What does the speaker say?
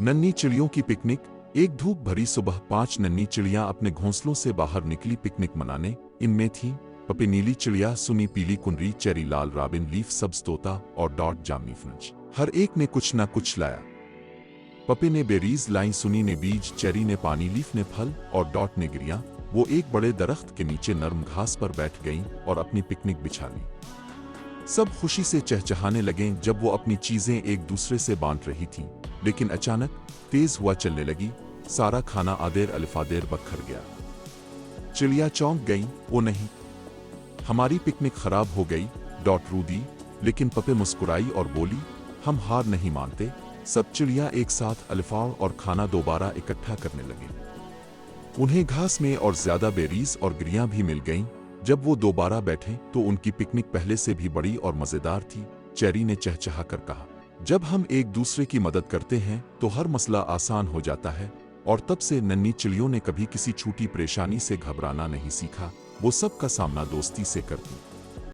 नन्ही चिड़ियों की पिकनिक। एक धूप भरी सुबह 5 नन्ही चिड़ियां अपने घोंसलों से बाहर निकली पिकनिक मनाने। इनमें थी पपी नीली चिड़िया, सुनी पीली कुनरी, चेरी लाल रॉबिन, लीफ सब्ज तोता और डॉट जामुनी फ्रेंच। हर एक ने कुछ न कुछ लाया। पपी ने बेरीज लाई, सुनी ने बीज, चेरी ने पानी, लीफ ने फल और डॉट ने गिरियां। वो एक बड़े दरख्त के नीचे नरम घास पर बैठ गईं और अपनी पिकनिक बिछा ली। सब खुशी से चहचहाने लगे जब वो अपनी चीजें एक दूसरे से बांट रही थीं। लेकिन अचानक तेज हवा चलने लगी, सारा खाना आधेर अलिफादेर बखर गया। चिड़िया चौंक गईं, ओ नहीं, हमारी पिकनिक खराब हो गई, डॉट रो दी। लेकिन पपी मुस्कुराई और बोली, हम हार नहीं मानते। सब चिड़िया एक साथ अलिफा और खाना दोबारा इकट्ठा करने लगे। उन्हें घास में और ज्यादा बेरीज और गिरियां भी मिल गईं। जब वो दोबारा बैठे तो उनकी पिकनिक पहले से भी बड़ी और मजेदार थी। चेरी ने चहचहा कर कहा, जब हम एक दूसरे की मदद करते हैं तो हर मसला आसान हो जाता है। और तब से नन्ही चिड़ियों ने कभी किसी छोटी परेशानी से घबराना नहीं सीखा। वो सब का सामना दोस्ती से करती।